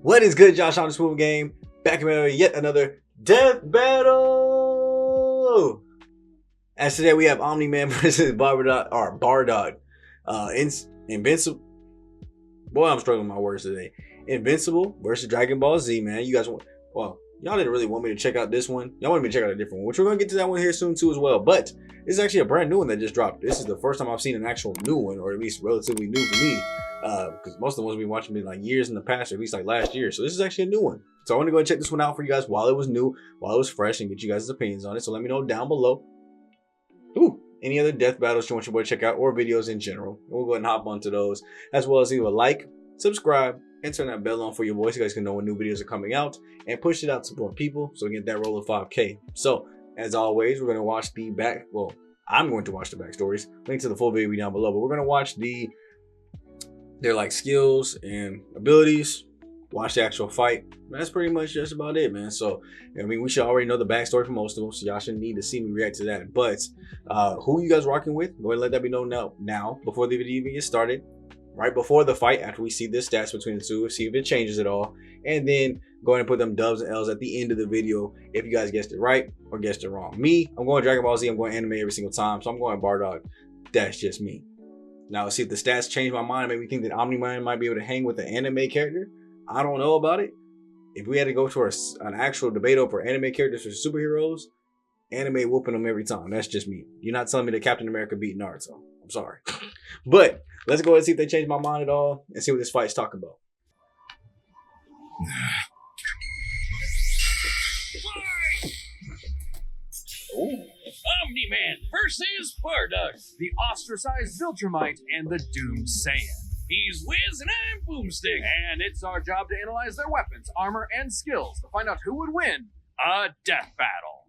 What is good, Josh on the Smooth Game? Back in yet another death battle. As today we have Omni-Man versus Bardock. Invincible. Boy, I'm struggling with my words today. Invincible versus Dragon Ball Z, man. You guys want? Well, y'all didn't really want me to check out this one. Y'all wanted me to check out a different one, which we're gonna get to that one here soon too as well. But this is actually a brand new one that just dropped. This is the first time I've seen an actual new one, or at least relatively new for me. Because most of the ones we've been watching been like years in the past, or at least like last year. So this is actually a new one. So I want to go and check this one out for you guys while it was new, while it was fresh, and get you guys' opinions on it. So let me know down below. Any other death battles you want your boy to check out, or videos in general. And we'll go ahead and hop onto those, as well as leave a like, subscribe, and turn that bell on for your boys so you guys can know when new videos are coming out, and push it out to more people so we get that roll of 5K. So as always, we're going to watch the I'm going to watch the backstories. Link to the full video down below, but we're going to watch their like skills and abilities, watch the actual fight. That's pretty much just about it, man. So I mean, we should already know the backstory for most of them, so y'all shouldn't need to see me react to that. But who you guys rocking with, go ahead and let that be known now before the video even gets started, right before the fight, after we see the stats between the two, see if it changes at all, and then go ahead and put them dubs and L's at the end of the video if you guys guessed it right or guessed it wrong. Me, I'm going Dragon Ball Z, I'm going anime every single time, so I'm going Bardock. That's just me. Now let's see if the stats change my mind and make me think that Omni-Man might be able to hang with an anime character. I don't know about it. If we had to go to an actual debate over anime characters or superheroes, anime whooping them every time. That's just me. You're not telling me that Captain America beat Naruto. I'm sorry. But let's go ahead and see if they change my mind at all and see what this fight's talking about. Omni-Man versus Bardock, the ostracized Viltrumite and the doomed Saiyan. He's Wiz and I'm Boomstick, and it's our job to analyze their weapons, armor, and skills to find out who would win a death battle.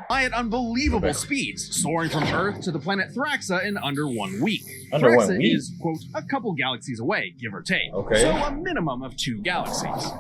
Fly at unbelievable speeds, soaring from Earth to the planet Thraxa in under 1 week. Thraxa is, quote, a couple galaxies away, give or take. Okay. So a minimum of 2 galaxies.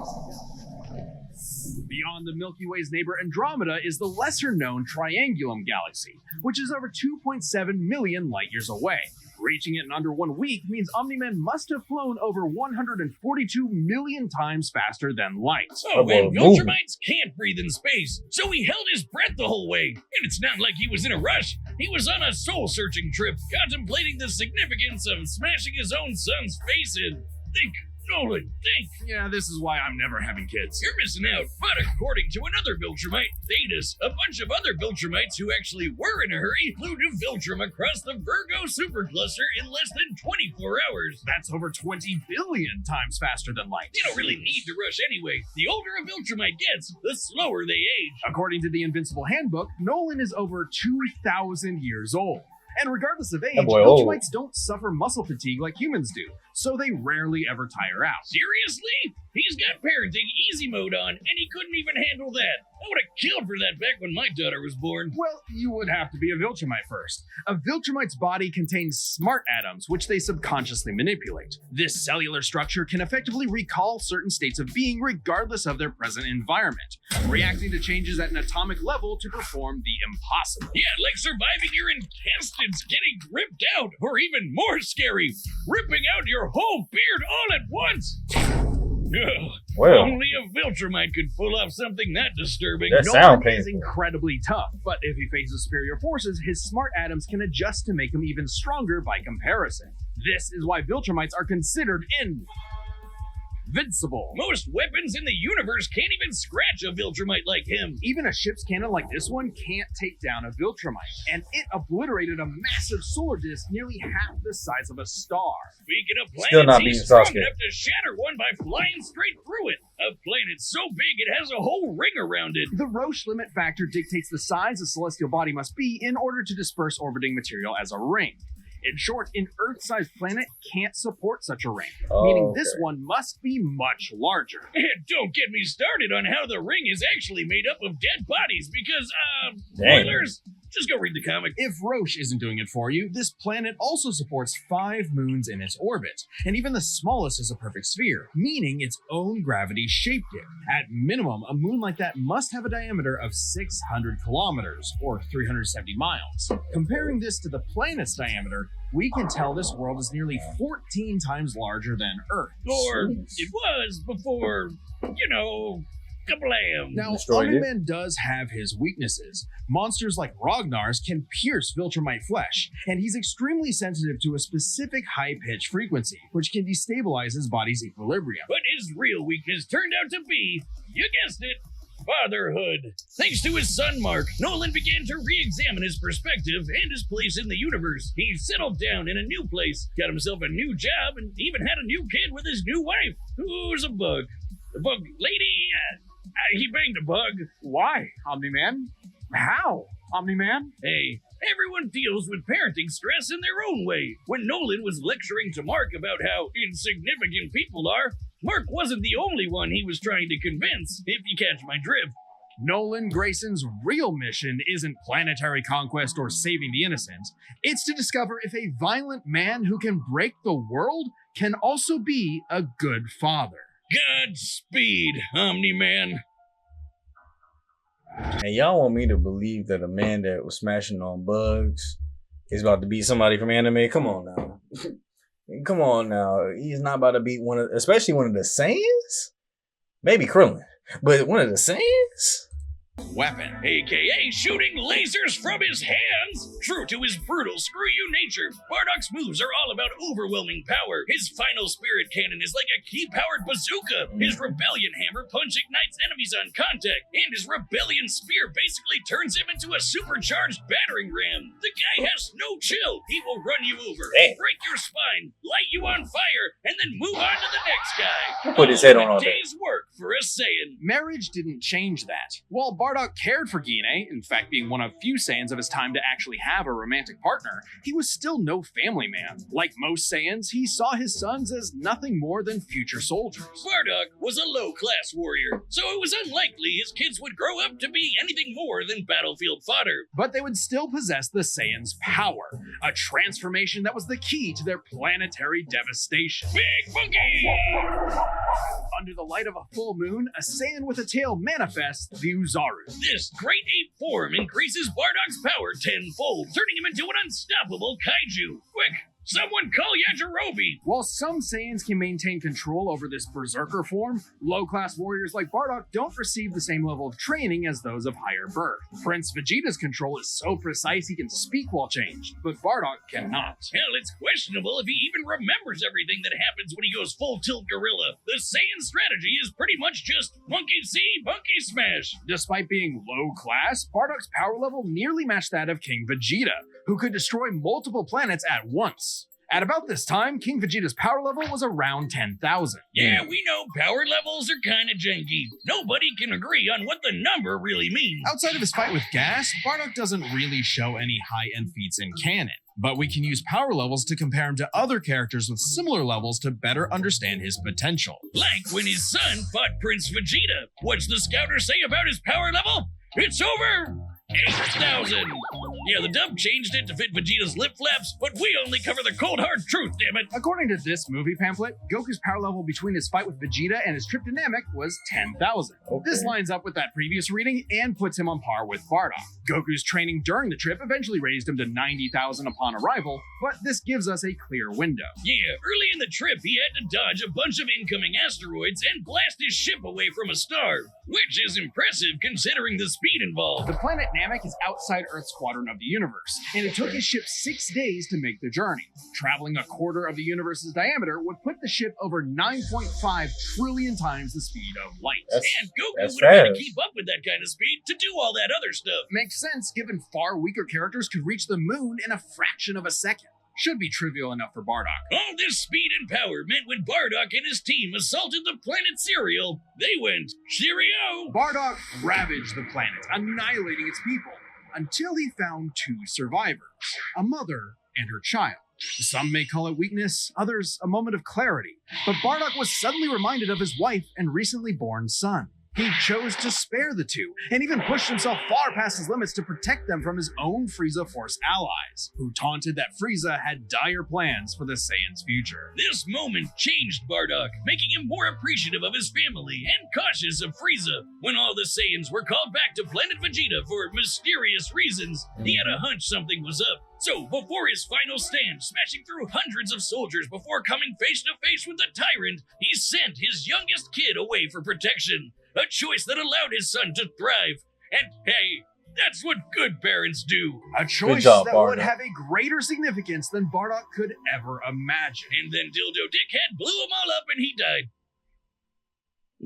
Beyond the Milky Way's neighbor Andromeda is the lesser-known Triangulum Galaxy, which is over 2.7 million light-years away. Reaching it in under 1 week means Omni-Man must have flown over 142 million times faster than light. Oh, and Viltrumites can't breathe in space, so he held his breath the whole way. And it's not like he was in a rush. He was on a soul-searching trip, contemplating the significance of smashing his own son's face in. Think. Nolan, think. Yeah, this is why I'm never having kids. You're missing out. But according to another Viltrumite, Thetis, a bunch of other Viltrumites who actually were in a hurry flew to Viltrum across the Virgo supercluster in less than 24 hours. That's over 20 billion times faster than light. You don't really need to rush anyway. The older a Viltrumite gets, the slower they age. According to the Invincible Handbook, Nolan is over 2,000 years old. And regardless of age, Viltrumites don't suffer muscle fatigue like humans do, so they rarely ever tire out. Seriously? He's got parenting easy mode on, and he couldn't even handle that. I would have killed for that back when my daughter was born. Well, you would have to be a Viltrumite first. A Viltrumite's body contains smart atoms, which they subconsciously manipulate. This cellular structure can effectively recall certain states of being regardless of their present environment, reacting to changes at an atomic level to perform the impossible. Yeah, like surviving your intestines getting ripped out, or even more scary, ripping out your whole beard all at once. Well, only a Viltrumite could pull off something that disturbing. That sounds painful. Is incredibly tough, but if he faces superior forces, his smart atoms can adjust to make him even stronger by comparison. This is why Viltrumites are considered invincible. Most weapons in the universe can't even scratch a Viltrumite like him. Even a ship's cannon like this one can't take down a Viltrumite, and it obliterated a massive solar disk nearly half the size of a star. Speaking of planets, he's strong enough to shatter one by flying straight through it. A planet so big it has a whole ring around it. The Roche limit factor dictates the size a celestial body must be in order to disperse orbiting material as a ring. In short, an Earth-sized planet can't support such a ring, meaning this one must be much larger. And don't get me started on how the ring is actually made up of dead bodies, because, spoilers, just go read the comic. If Roche isn't doing it for you, this planet also supports 5 moons in its orbit, and even the smallest is a perfect sphere, meaning its own gravity shaped it. At minimum, a moon like that must have a diameter of 600 kilometers, or 370 miles. Comparing this to the planet's diameter, we can tell this world is nearly 14 times larger than Earth. Or it was before, kablam. Now, Destroyed it. Omni-Man does have his weaknesses. Monsters like Ragnar's can pierce Viltrumite flesh, and he's extremely sensitive to a specific high-pitched frequency, which can destabilize his body's equilibrium. But his real weakness turned out to be, you guessed it, fatherhood. Thanks to his son Mark, Nolan began to re-examine his perspective and his place in the universe. He settled down in a new place, got himself a new job, and even had a new kid with his new wife, who's a bug. The bug lady, he banged a bug. Why, Omni-Man? How, Omni-Man? Hey, everyone deals with parenting stress in their own way. When Nolan was lecturing to Mark about how insignificant people are, Mark wasn't the only one he was trying to convince, if you catch my drift. Nolan Grayson's real mission isn't planetary conquest or saving the innocent. It's to discover if a violent man who can break the world can also be a good father. Godspeed, Omni-Man. And y'all want me to believe that a man that was smashing on bugs is about to beat somebody from anime? Come on now. Come on now. He's not about to beat especially one of the Saiyans? Maybe Krillin. But one of the Saiyans? Weapon. AKA shooting lasers from his hands. True to his brutal screw-you nature, Bardock's moves are all about overwhelming power. His final spirit cannon is like a key-powered bazooka. His rebellion hammer punch ignites enemies on contact, and his rebellion spear basically turns him into a supercharged battering ram. The guy has no chill. He will run you over, break your spine, light you on fire, and then move on to the next guy. Put his head on all a day. day's work for a Saiyan. Marriage didn't change that. While Bardock cared for Gine, in fact being one of few Saiyans of his time to actually have a romantic partner, he was still no family man. Like most Saiyans, he saw his sons as nothing more than future soldiers. Bardock was a low-class warrior, so it was unlikely his kids would grow up to be anything more than battlefield fodder. But they would still possess the Saiyans' power, a transformation that was the key to their planetary devastation. Big Monkey! Under the light of a full moon, a Saiyan with a tail manifests the Uzaru. This great ape form increases Bardock's power tenfold, turning him into an unstoppable kaiju. Quick, someone call Yajirobe! While some Saiyans can maintain control over this berserker form, low-class warriors like Bardock don't receive the same level of training as those of higher birth. Prince Vegeta's control is so precise he can speak while changed, but Bardock cannot. Hell, it's questionable if he even remembers everything that happens when he goes full tilt gorilla. The Saiyan strategy is pretty much just monkey see, monkey smash. Despite being low-class, Bardock's power level nearly matched that of King Vegeta, who could destroy multiple planets at once. At about this time, King Vegeta's power level was around 10,000. Yeah, we know power levels are kinda janky. Nobody can agree on what the number really means. Outside of his fight with Gas, Bardock doesn't really show any high-end feats in canon, but we can use power levels to compare him to other characters with similar levels to better understand his potential. Like when his son fought Prince Vegeta. What's the scouter say about his power level? It's over 8,000. Yeah, the dub changed it to fit Vegeta's lip flaps, but we only cover the cold hard truth, damn it. According to this movie pamphlet, Goku's power level between his fight with Vegeta and his trip to Namek was 10,000. Okay. This lines up with that previous reading and puts him on par with Bardock. Goku's training during the trip eventually raised him to 90,000 upon arrival, but this gives us a clear window. Yeah, early in the trip, he had to dodge a bunch of incoming asteroids and blast his ship away from a star, which is impressive considering the speed involved. The planet Namek is outside Earth's quadrant of the universe, and it took his ship 6 days to make the journey. Traveling a quarter of the universe's diameter would put the ship over 9.5 trillion times the speed of light. And Goku that's would have had to fast. keep up with that kind of speed to do all that other stuff. Makes sense given far weaker characters could reach the moon in a fraction of a second. Should be trivial enough for Bardock. All this speed and power meant when Bardock and his team assaulted the planet Cereal, they went, cheerio! Bardock ravaged the planet, annihilating its people, until he found two survivors, a mother and her child. Some may call it weakness, others a moment of clarity, but Bardock was suddenly reminded of his wife and recently born son. He chose to spare the two, and even pushed himself far past his limits to protect them from his own Frieza Force allies, who taunted that Frieza had dire plans for the Saiyans' future. This moment changed Bardock, making him more appreciative of his family and cautious of Frieza. When all the Saiyans were called back to planet Vegeta for mysterious reasons, he had a hunch something was up. So, before his final stand, smashing through hundreds of soldiers before coming face to face with the tyrant, he sent his youngest kid away for protection. A choice that allowed his son to thrive. And hey, that's what good parents do. A choice job, that would Bardock. have a greater significance than Bardock could ever imagine. And then Dildo Dickhead blew them all up and he died.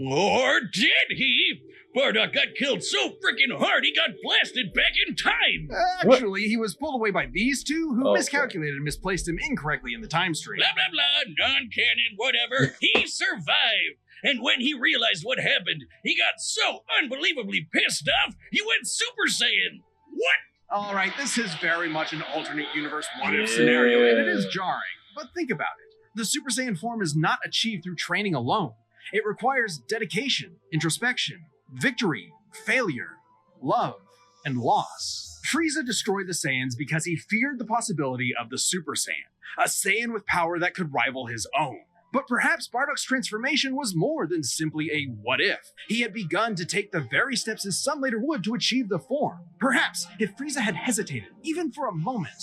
Or did he? Bardock got killed so freaking hard he got blasted back in time. Actually, he was pulled away by these two who Okay. miscalculated and misplaced him incorrectly in the time stream. Blah, blah, blah, non-canon, whatever. He survived. And when he realized what happened, he got so unbelievably pissed off, he went Super Saiyan. What? All right, this is very much an alternate universe what-if scenario, and it is jarring. But think about it. The Super Saiyan form is not achieved through training alone. It requires dedication, introspection, victory, failure, love, and loss. Frieza destroyed the Saiyans because he feared the possibility of the Super Saiyan, a Saiyan with power that could rival his own. But perhaps Bardock's transformation was more than simply a what-if. He had begun to take the very steps his son later would to achieve the form. Perhaps, if Frieza had hesitated, even for a moment,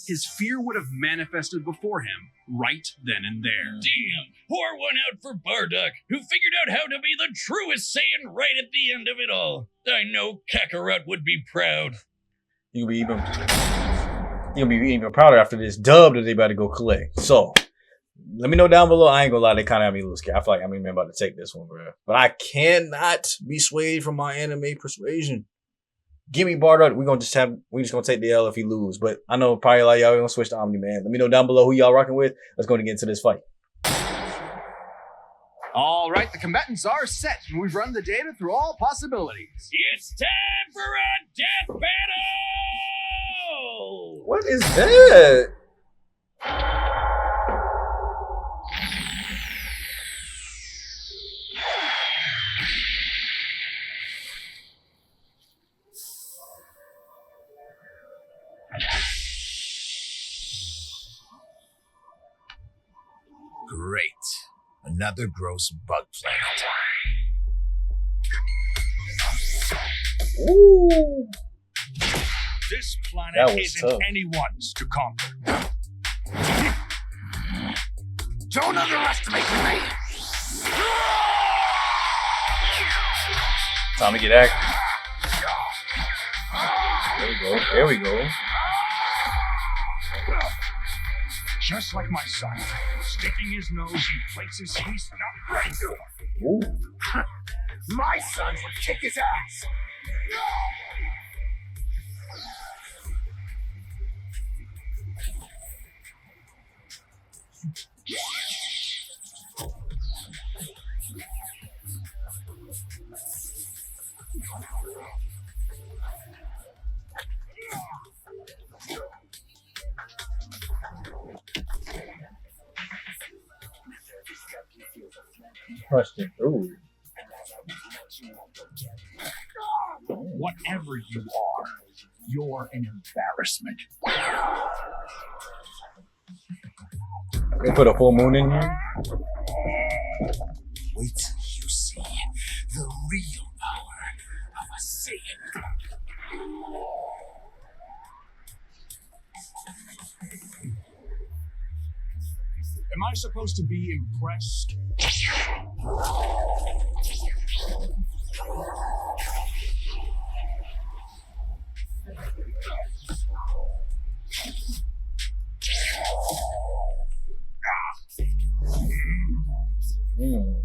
his fear would have manifested before him, right then and there. Damn, pour one out for Bardock, who figured out how to be the truest Saiyan right at the end of it all. I know Kakarot would be proud. You'll be even prouder after this dub that they about to go collect. So, let me know down below. I ain't gonna lie, they kind of have me a little scared. I feel like I'm about to take this one, bro. But I cannot be swayed from my anime persuasion. Give me Bardock. We just gonna take the L if he lose. But I know probably a lot of y'all gonna switch to Omni-Man. Let me know down below who y'all rocking with. Let's go and get into this fight. All right, the combatants are set, and we've run the data through all possibilities. It's time for a death battle! What is that? Great. Another gross bug planet. Ooh. This That planet was isn't tough. anyone's to conquer. Don't underestimate me! Time to get active. There we go. There we go. Just like my son, sticking his nose in places he's not ready for. Ooh. My sons would kick his ass! Crushed it through. Whatever you are, you're an embarrassment. They put a full moon in here. Wait till you see the real power of a Saiyan. Am I supposed to be impressed? Mm.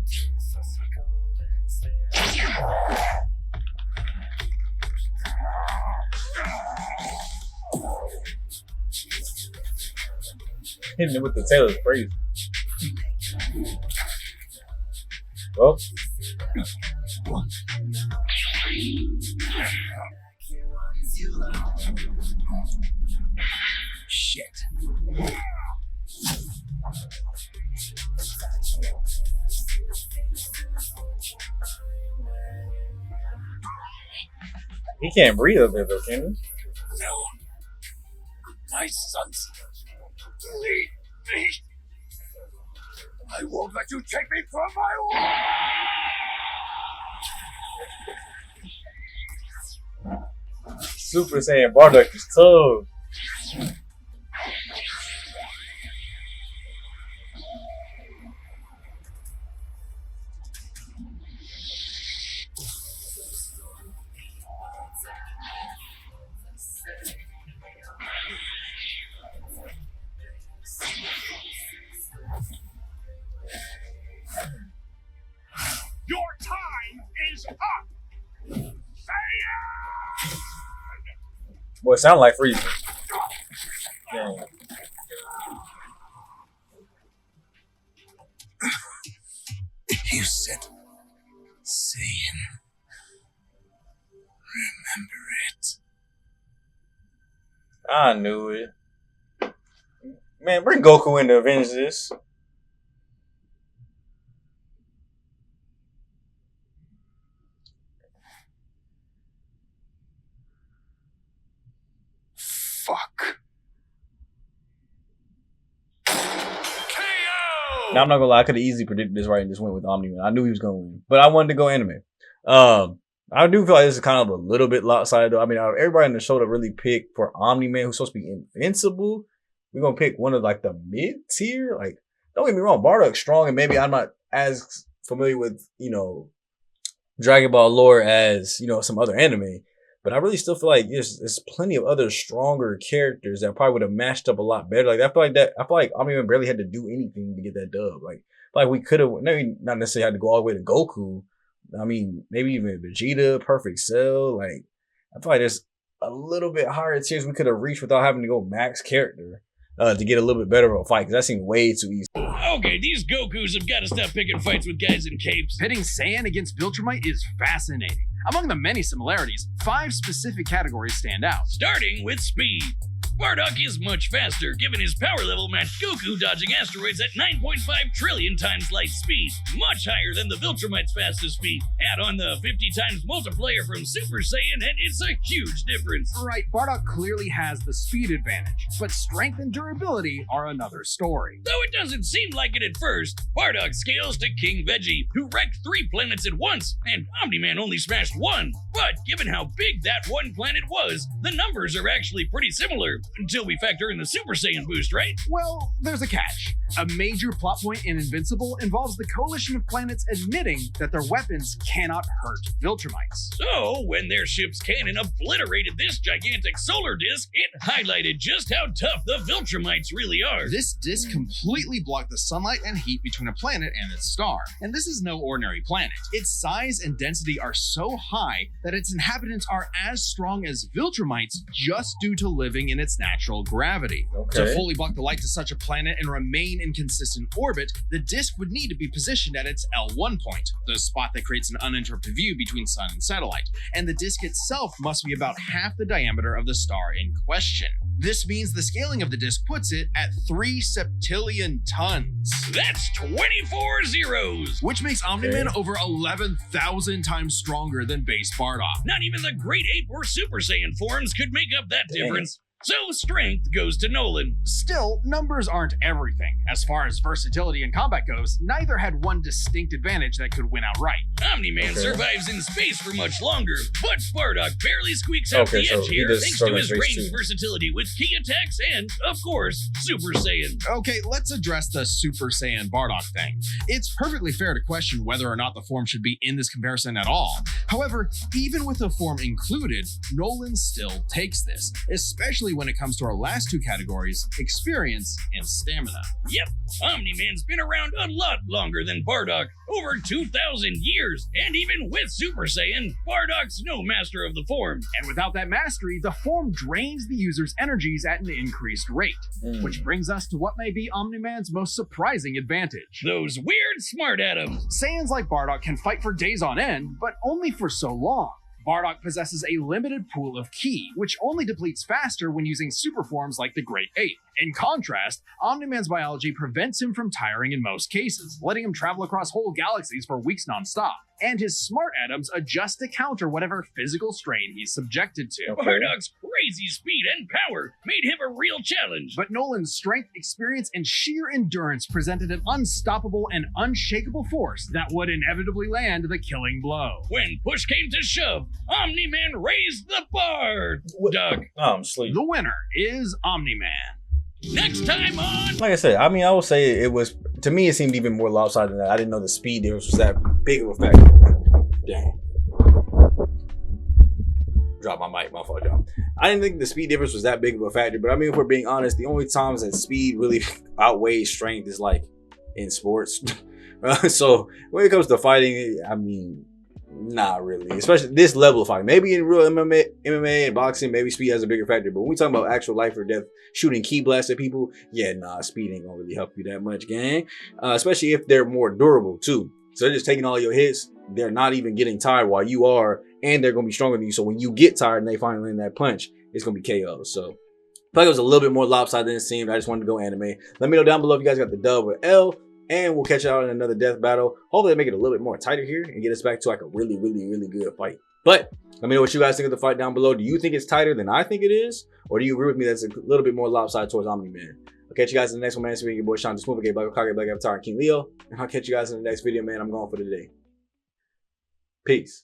Hitting it with the tail is crazy. Well, Shit. he can't breathe up there though, can he? No. My sons. Leave me. I won't let you take me from my Super Saiyan Bardock is tough. Well, it sounded like freezing. Dang. You said Saiyan. Remember it. I knew it. Man, bring Goku in to avenge this. Fuck. Now, I'm not gonna lie, I could have easily predicted this right and just went with Omni-Man. I knew he was gonna win, but I wanted to go anime. I do feel like this is kind of a little bit lopsided though. I mean, out of everybody in the show that really picked for Omni-Man, who's supposed to be invincible, we're gonna pick one of like the mid tier. Like, don't get me wrong, Bardock's strong, and maybe I'm not as familiar with, you know, Dragon Ball lore as, you know, some other anime. But I really still feel like there's plenty of other stronger characters that probably would have matched up a lot better. Like I feel like Omni-Man barely had to do anything to get that dub. Like we could have maybe not necessarily had to go all the way to Goku. I mean, maybe even Vegeta, Perfect Cell. Like I feel like there's a little bit higher tiers we could have reached without having to go max character to get a little bit better of a fight, because that seemed way too easy. Okay, these Gokus have got to stop picking fights with guys in capes. Pitting Saiyan against Viltrumite is fascinating. Among the many similarities, 5 specific categories stand out. Starting with speed. Bardock is much faster, given his power level matched Goku dodging asteroids at 9.5 trillion times light speed, much higher than the Viltrumite's fastest speed. Add on the 50 times multiplier from Super Saiyan, and it's a huge difference. Right, Bardock clearly has the speed advantage, but strength and durability are another story. Though it doesn't seem like it at first, Bardock scales to King Veggie, who wrecked 3 planets at once, and Omni-Man only smashed 1. But given how big that one planet was, the numbers are actually pretty similar. Until we factor in the Super Saiyan boost, right? Well, there's a catch. A major plot point in Invincible involves the coalition of planets admitting that their weapons cannot hurt Viltrumites. So, when their ship's cannon obliterated this gigantic solar disk, it highlighted just how tough the Viltrumites really are. This disk completely blocked the sunlight and heat between a planet and its star. And this is no ordinary planet. Its size and density are so high that its inhabitants are as strong as Viltrumites just due to living in its natural gravity. Okay. To fully block the light to such a planet and remain in consistent orbit, the disk would need to be positioned at its L1 point, the spot that creates an uninterrupted view between sun and satellite, and the disk itself must be about half the diameter of the star in question. This means the scaling of the disk puts it at 3 septillion tons. That's 24 zeros! Which makes Omni-Man over 11,000 times stronger than base Bardock. Not even the Great Ape or Super Saiyan forms could make up that difference. So strength goes to Nolan. Still, numbers aren't everything. As far as versatility in combat goes, neither had one distinct advantage that could win outright. Omni-Man survives in space for much longer, but Bardock barely squeaks out the edge here thanks to his range versatility with key attacks and, of course, Super Saiyan. Okay, let's address the Super Saiyan Bardock thing. It's perfectly fair to question whether or not the form should be in this comparison at all. However, even with the form included, Nolan still takes this, especially when it comes to our last 2 categories, experience and stamina. Yep, Omni-Man's been around a lot longer than Bardock, over 2,000 years, and even with Super Saiyan, Bardock's no master of the form. And without that mastery, the form drains the user's energies at an increased rate, which brings us to what may be Omni-Man's most surprising advantage. Those weird smart atoms. Saiyans like Bardock can fight for days on end, but only for so long. Bardock possesses a limited pool of ki, which only depletes faster when using super forms like the Great Ape. In contrast, Omni-Man's biology prevents him from tiring in most cases, letting him travel across whole galaxies for weeks non-stop. And his smart atoms adjust to counter whatever physical strain he's subjected to. Bardock's crazy speed and power made him a real challenge. But Nolan's strength, experience, and sheer endurance presented an unstoppable and unshakable force that would inevitably land the killing blow. When push came to shove, Omni-Man raised the bar. Doug. Oh, I'm asleep. The winner is Omni-Man. Next time on... Like I said, I mean, I would say it was, to me, it seemed even more lopsided than that. I didn't know the speed difference was that big of a factor. Dang. Drop my mic, my fault, y'all. I didn't think the speed difference was that big of a factor, but I mean, if we're being honest, the only times that speed really outweighs strength is like in sports. So when it comes to fighting, I mean, Not really, especially this level of fight. Maybe in real MMA and boxing, maybe speed has a bigger factor. But when we talking about actual life or death, shooting key blasts at people, yeah, nah, speed ain't gonna really help you that much, gang. Especially if they're more durable too. So they're just taking all your hits. They're not even getting tired while you are, and they're gonna be stronger than you. So when you get tired and they finally land that punch, it's gonna be KO. So I feel like it was a little bit more lopsided than it seemed. I just wanted to go anime. Let me know down below if you guys got the dub or L. And we'll catch you out in another death battle. Hopefully they make it a little bit more tighter here and get us back to like a really, really, really good fight. But let me know what you guys think of the fight down below. Do you think it's tighter than I think it is? Or do you agree with me that's a little bit more lopsided towards Omni-Man? I'll catch you guys in the next one, man. It's your boy Sean, the Smooth Black Kage, Black Avatar, and King Leo. And I'll catch you guys in the next video, man. I'm going for the day. Peace.